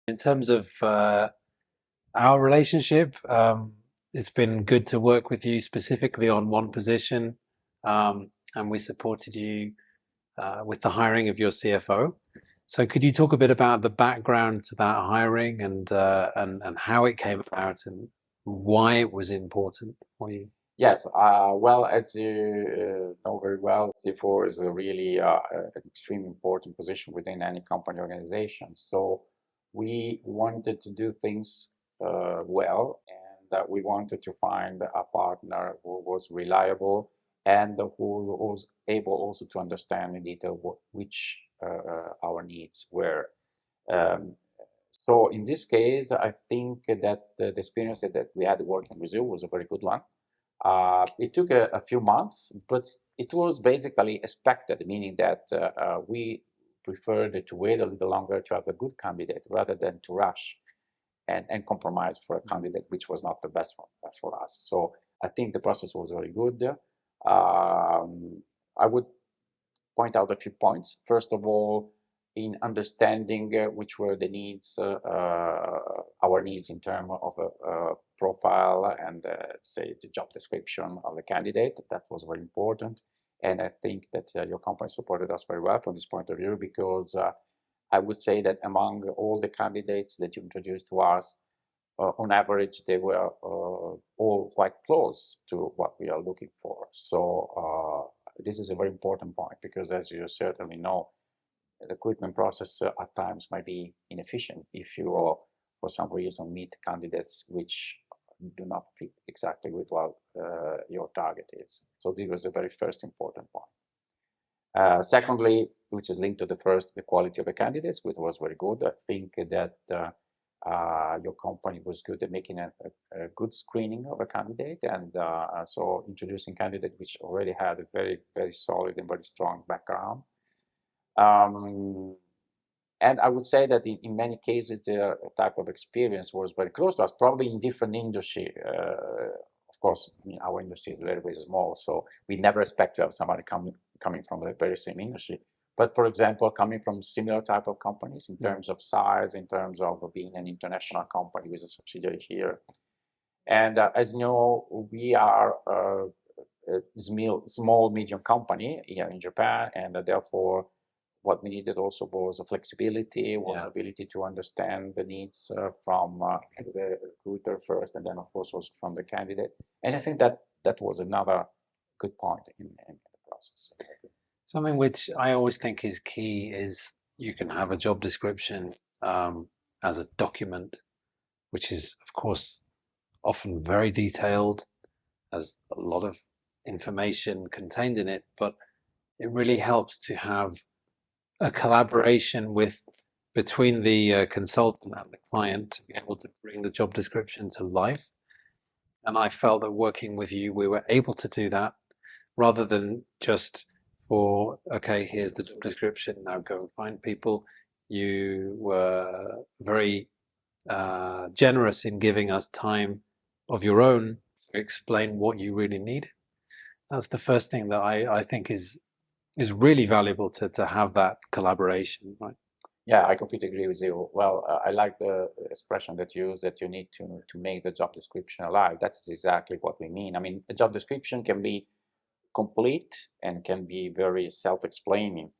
In terms of our relationship, it's been good to work with you specifically on one position, and we supported you with the hiring of your CFO. So could you talk a bit about the background to that hiring and how it came about and why it was important for you? Yes, well, as you know very well, CFO is a really an extremely important position within any company organization. So we wanted to do things well, and we wanted to find a partner who was reliable and who was able also to understand in detail which our needs were. So in this case, I think that the experience that we had working with you was a very good one. It took a few months, but it was basically expected, meaning that we preferred to wait a little longer to have a good candidate rather than to rush and compromise for a candidate which was not the best for us. So I think the process was very good. I would point out a few points.St of all, in understanding which were the needs, our needs in terms of a profile and say the job description of the candidate. That was very important. And I think that your company supported us very well from this point of view, because I would say that among all the candidates that you introduced to us, on average, they were all quite close to what we are looking for. So this is a very important point, because as you certainly know, the recruitment process at times might be inefficient if you, for some reason, meet candidates which do not fit exactly with what your target is. So this was the very first important point. Secondly, which is linked to the first, the quality of the candidates, which was very good. I think that your company was good at making a good screening of a candidate, and so introducing candidates which already had a very, very solid and very strong background. And I would say that in many cases, the type of experience was very close to us, probably in different industry. Of course, I mean, our industry is very, very small, so we never expect to have somebody coming from the very same industry. But for example, coming from similar type of companies in terms of size, in terms of being an international company with a subsidiary here. And as you know, we are a small, medium company here in Japan, and therefore, what we needed also was a flexibility, was ability to understand the needs from the recruiter first, and then of course also from the candidate. And I think that was another good point in the process. Something which I always think is key is you can have a job description as a document, which is of course often very detailed, has a lot of information contained in it, but it really helps to have a collaboration between the consultant and the client to be able to bring the job description to life. And I felt that working with you, we were able to do that rather than just for, okay, here's the job description, now go and find people. You were very generous in giving us time of your own to explain what you really need. That's the first thing that I think is really valuable to have that collaboration, right? Yeah, I completely agree with you. Well, I like the expression that you use, that you need to make the job description alive. That's exactly what we mean. I mean, a job description can be complete and can be very self-explaining,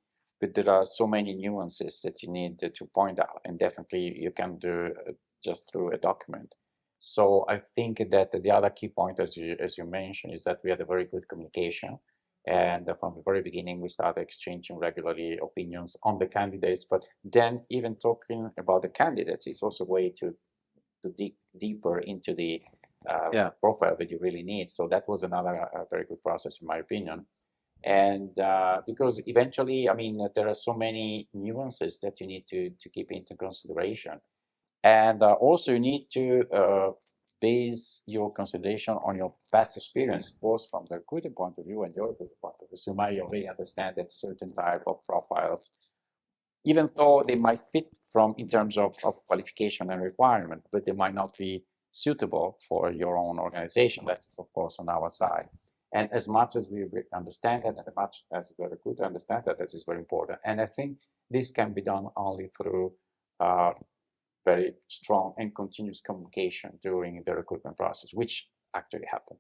but there are so many nuances that you need to point out, and definitely you can do just through a document. So I think that the other key point, as you mentioned, is that we had a very good communication. And from the very beginning, we started exchanging regularly opinions on the candidates. But then even talking about the candidates is also a way to dig deeper into the profile that you really need. So that was another very good process, in my opinion. And because eventually, I mean, there are so many nuances that you need to keep into consideration. And also you need to base your consideration on your past experience, both from the recruiting point of view and your recruiting point of view. So you might already understand that certain type of profiles, even though they might fit in terms of qualification and requirement, but they might not be suitable for your own organization. That's of course on our side. And as much as we understand that, and as much as the recruiter understands that, this is very important. And I think this can be done only through very strong and continuous communication during the recruitment process, which actually happened.